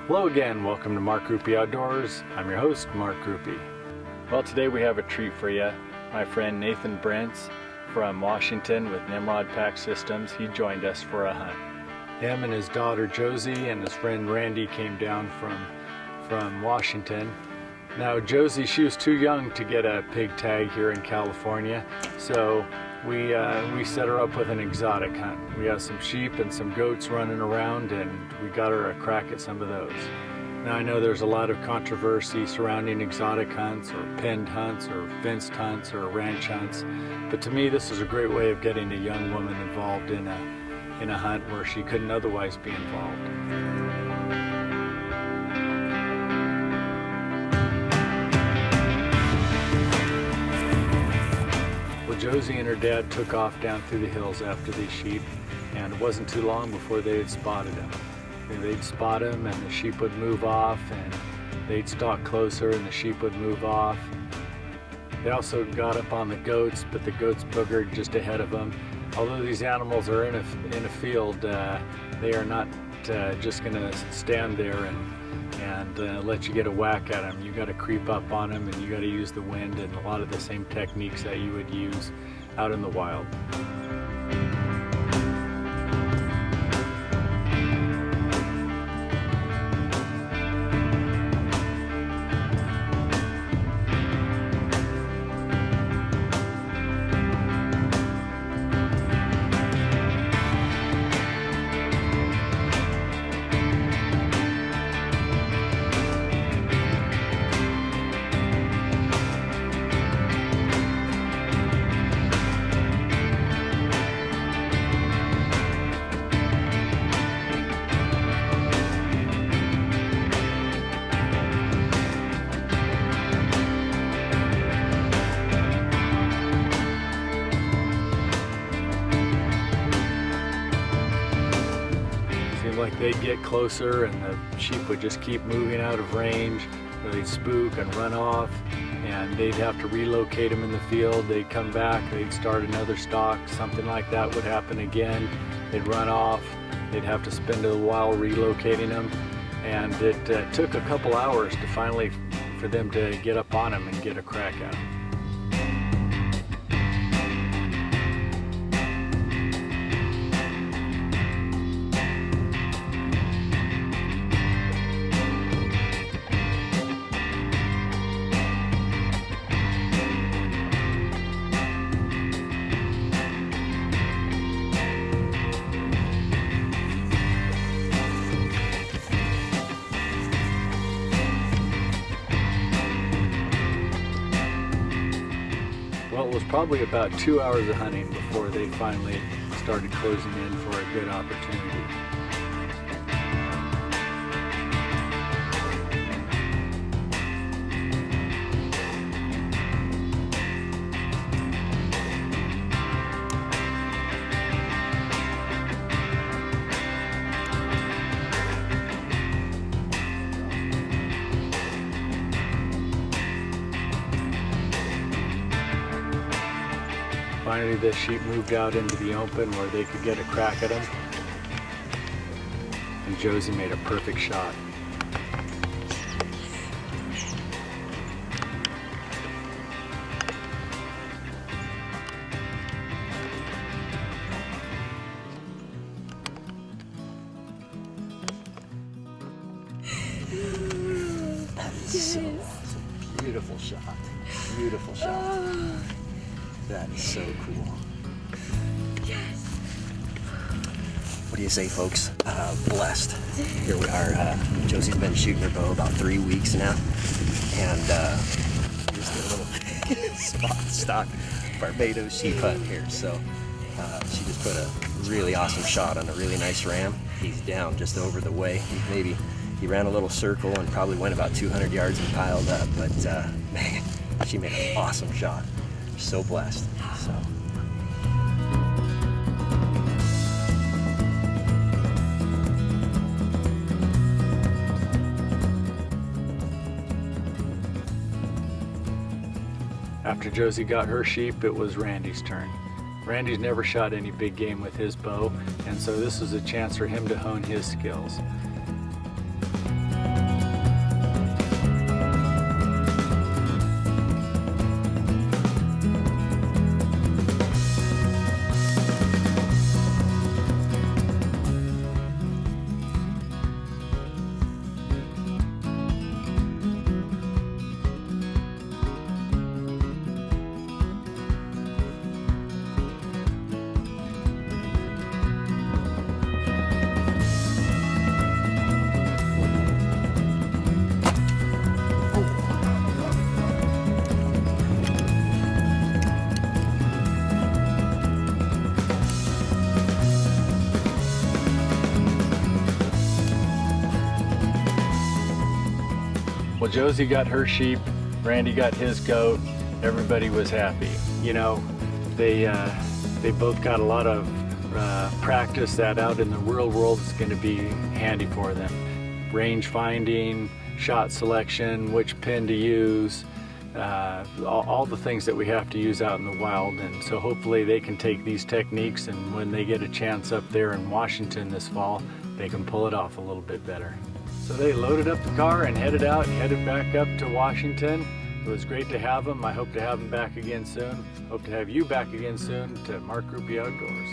Hello again, welcome to Mark Ruppy Outdoors. I'm your host, Mark Ruppy. Well, today we have a treat for you. My friend Nathan Brentz from Washington with Nimrod Pack Systems, he joined us for a hunt. Him and his daughter Josie and his friend Randy came down from Washington. Now Josie, she was too young to get a pig tag here in California, so we set her up with an exotic hunt. We have some sheep and some goats running around, and we got her a crack at some of those. Now I know there's a lot of controversy surrounding exotic hunts or penned hunts or fenced hunts or ranch hunts, but to me this is a great way of getting a young woman involved in a hunt where she couldn't otherwise be involved. Josie and her dad took off down through the hills after these sheep, and it wasn't too long before they had spotted them. They'd spot them and the sheep would move off, and they'd stalk closer and the sheep would move off. They also got up on the goats, but the goats boogered just ahead of them. Although these animals are in a field, they are not just going to stand there and let you get a whack at them. You got to creep up on them, and you got to use the wind and a lot of the same techniques that you would use out in the wild. Like they'd get closer and the sheep would just keep moving out of range, or they'd spook and run off, and they'd have to relocate them in the field. They'd come back, they'd start another stalk, something like that would happen again. They'd run off, they'd have to spend a while relocating them, and it took a couple hours to finally for them to get up on them and get a crack at them. Well, it was probably about 2 hours of hunting before they finally started closing in for a good opportunity. Finally, the sheep moved out into the open where they could get a crack at them, and Josie made a perfect shot. That is so, that's a beautiful shot. Beautiful shot. Oh. That is so cool. Yes. What do you say, folks? Blessed. Here we are. Josie's been shooting her bow about 3 weeks now, and just a little spot stock Barbados sheep hunt here. So she just put a really awesome shot on a really nice ram. He's down just over the way. He ran a little circle and probably went about 200 yards and piled up. But man, she made an awesome shot. So blessed. So. After Josie got her sheep, it was Randy's turn. Randy's never shot any big game with his bow, and so this was a chance for him to hone his skills. Well, Josie got her sheep, Randy got his goat, everybody was happy. You know, they both got a lot of practice that out in the real world is going to be handy for them. Range finding, shot selection, which pin to use, all the things that we have to use out in the wild. And so hopefully they can take these techniques, and when they get a chance up there in Washington this fall, they can pull it off a little bit better. So they loaded up the car and headed back up to Washington. It was great to have them. I hope to have them back again soon. Hope to have you back again soon to Mark Groupie Outdoors.